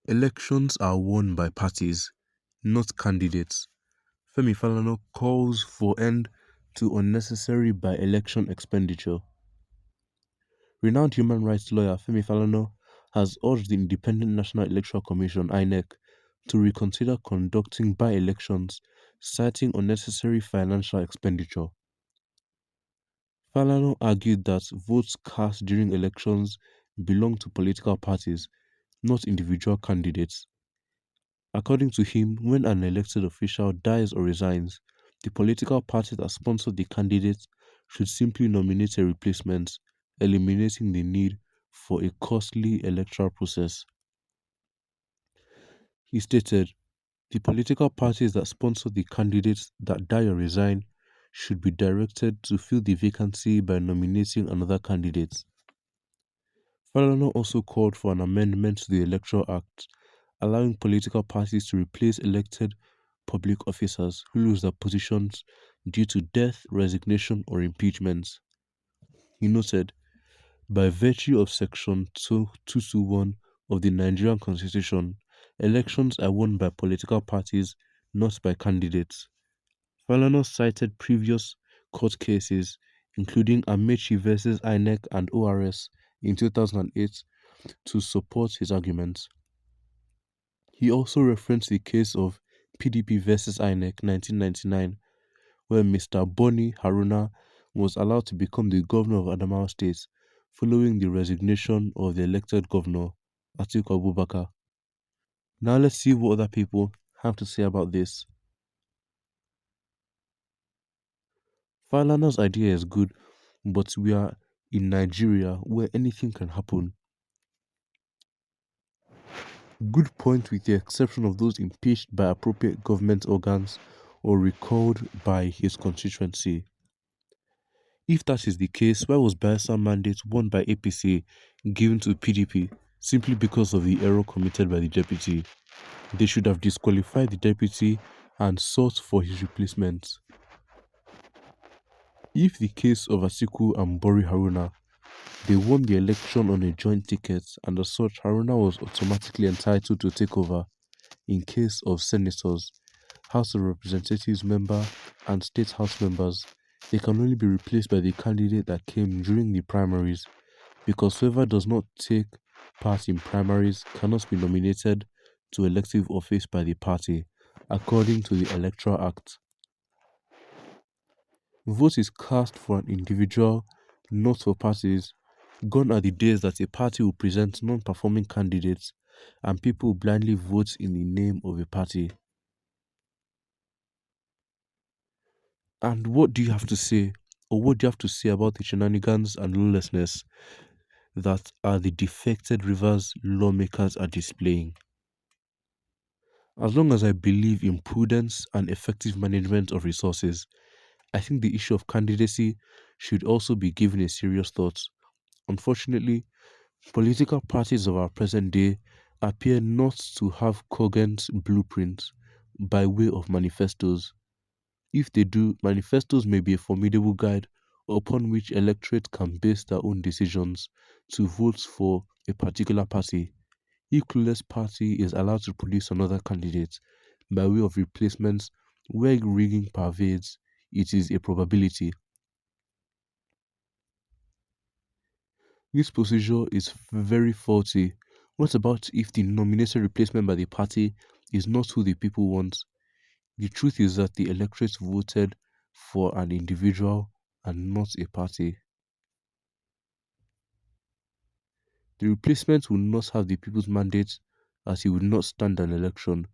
Elections are won by parties, not candidates. Femi Falana calls for end to unnecessary by-election expenditure. Renowned human rights lawyer Femi Falana has urged the Independent National Electoral Commission (Inec) to reconsider conducting by-elections, citing unnecessary financial expenditure. Falana argued that votes cast during elections belong to political parties, not individual candidates. According to him, when an elected official dies or resigns, the political party that sponsored the candidate should simply nominate a replacement, eliminating the need for a costly electoral process. He stated, the political parties that sponsor the candidates that die or resign should be directed to fill the vacancy by nominating another candidate. Falana also called for an amendment to the Electoral Act, allowing political parties to replace elected public officers who lose their positions due to death, resignation, or impeachment. He noted, by virtue of Section 221 of the Nigerian Constitution, elections are won by political parties, not by candidates. Falana cited previous court cases, including Amechi versus Inec and ORS in 2008, to support his arguments. He also referenced the case of PDP versus INEC 1999, where Mr. Boni Haruna was allowed to become the governor of Adamawa State following the resignation of the elected governor, Atiku Abubakar. Now let's see what other people have to say about this. Falana's idea is good, but we are in Nigeria where anything can happen. Good point, with the exception of those impeached by appropriate government organs or recalled by his constituency. If that is the case, why was Bayelsa mandate won by APC given to PDP simply because of the error committed by the deputy? They should have disqualified the deputy and sought for his replacement. If the case of Atiku and Bori Haruna, they won the election on a joint ticket, and as such Haruna was automatically entitled to take over. In case of senators, House of Representatives member and State House members, they can only be replaced by the candidate that came during the primaries, because whoever does not take part in primaries cannot be nominated to elective office by the party, according to the Electoral Act. Vote is cast for an individual, not for parties. Gone are the days that a party will present non-performing candidates and people blindly vote in the name of a party. And what do you have to say, or what do you have to say about the shenanigans and lawlessness that are the defected rivers lawmakers are displaying? As long as I believe in prudence and effective management of resources, I think the issue of candidacy should also be given a serious thought. Unfortunately, political parties of our present day appear not to have cogent blueprints by way of manifestos. If they do, manifestos may be a formidable guide upon which electorate can base their own decisions to vote for a particular party. If clueless party is allowed to produce another candidate by way of replacements where rigging pervades, it is a probability. This procedure is very faulty. What about if the nominated replacement by the party is not who the people want? The truth is that the electorate voted for an individual and not a party. The replacement will not have the people's mandate, as he would not stand an election.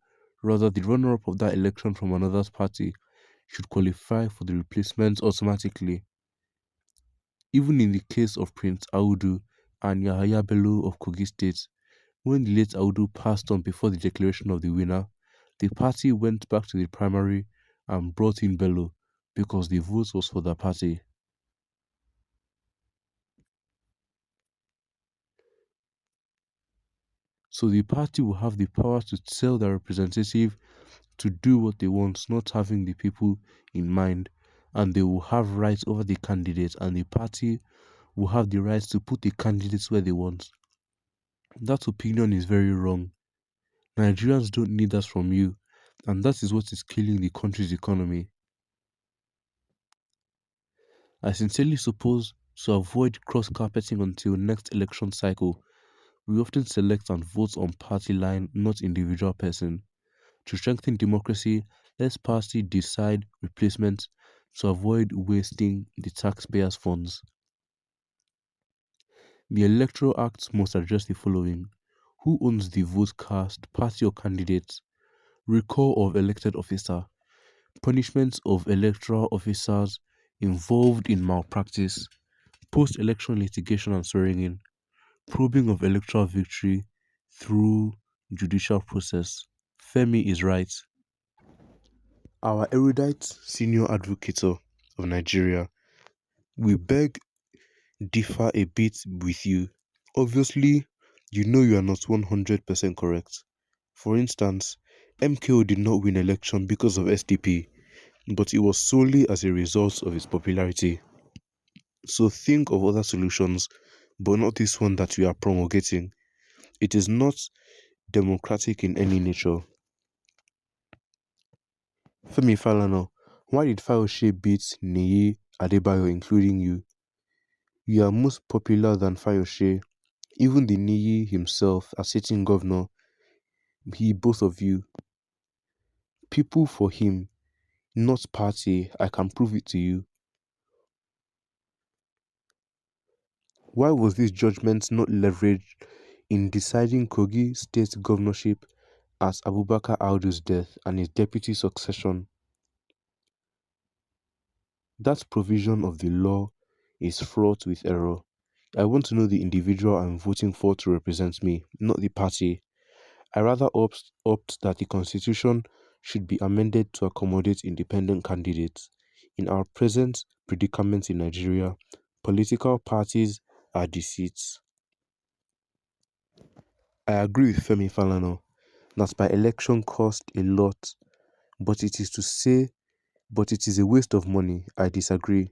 Rather, the runner-up of that election from another party should qualify for the replacement automatically. Even in the case of Prince Audu and Yahaya Bello of Kogi State, when the late Audu passed on before the declaration of the winner, the party went back to the primary and brought in Bello because the vote was for the party. So the party will have the power to tell their representative to do what they want, not having the people in mind, and they will have rights over the candidate, and the party will have the rights to put the candidates where they want. That opinion is very wrong. Nigerians don't need us from you, and that is what is killing the country's economy. I sincerely suppose to avoid cross carpeting until next election cycle, we often select and vote on party line, not individual person. To strengthen democracy, let's party decide replacements to avoid wasting the taxpayers' funds. The Electoral Act must address the following: who owns the vote cast, party or candidate, recall of elected officer, punishments of electoral officers involved in malpractice, post-election litigation and swearing in, probing of electoral victory through judicial process. Femi is right. Our erudite senior advocator of Nigeria, we beg differ a bit with you. Obviously, you know you are not 100% correct. For instance, MKO did not win election because of SDP, but it was solely as a result of its popularity. So think of other solutions, but not this one that we are promulgating. It is not democratic in any nature. Femi Falana, why did Fayose beat Niyi Adebayo including you? You are most popular than Fayose. Even the Niyi himself, as sitting governor, both of you, people for him, not party, I can prove it to you. Why was this judgment not leveraged in deciding Kogi state governorship as Abubakar Audu's death and his deputy succession? That provision of the law is fraught with error. I want to know the individual I'm voting for to represent me, not the party. I rather opt that the constitution should be amended to accommodate independent candidates. In our present predicament in Nigeria, political parties are the seats. I agree with Femi Falana that by election cost a lot, but it is a waste of money. I disagree.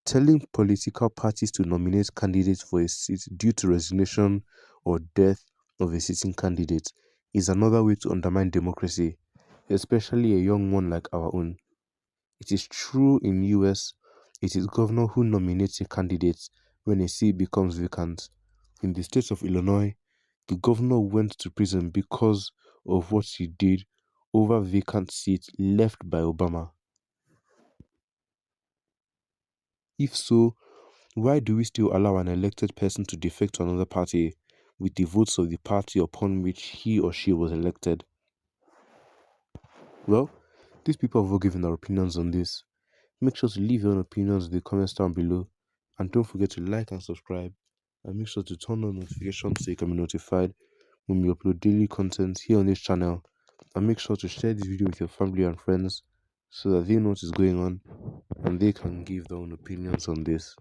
Telling political parties to nominate candidates for a seat due to resignation or death of a sitting candidate is another way to undermine democracy, especially a young one like our own. It is true in US, it is governor who nominates a candidate when a seat becomes vacant. In the state of Illinois, the governor went to prison because of what he did over vacant seat left by Obama. If so, why do we still allow an elected person to defect to another party with the votes of the party upon which he or she was elected? Well, these people have all given their opinions on this. Make sure to leave your own opinions in the comments down below, and don't forget to like and subscribe, and make sure to turn on notifications so you can be notified when we upload daily content here on this channel, and make sure to share this video with your family and friends so that they know what is going on and they can give their own opinions on this.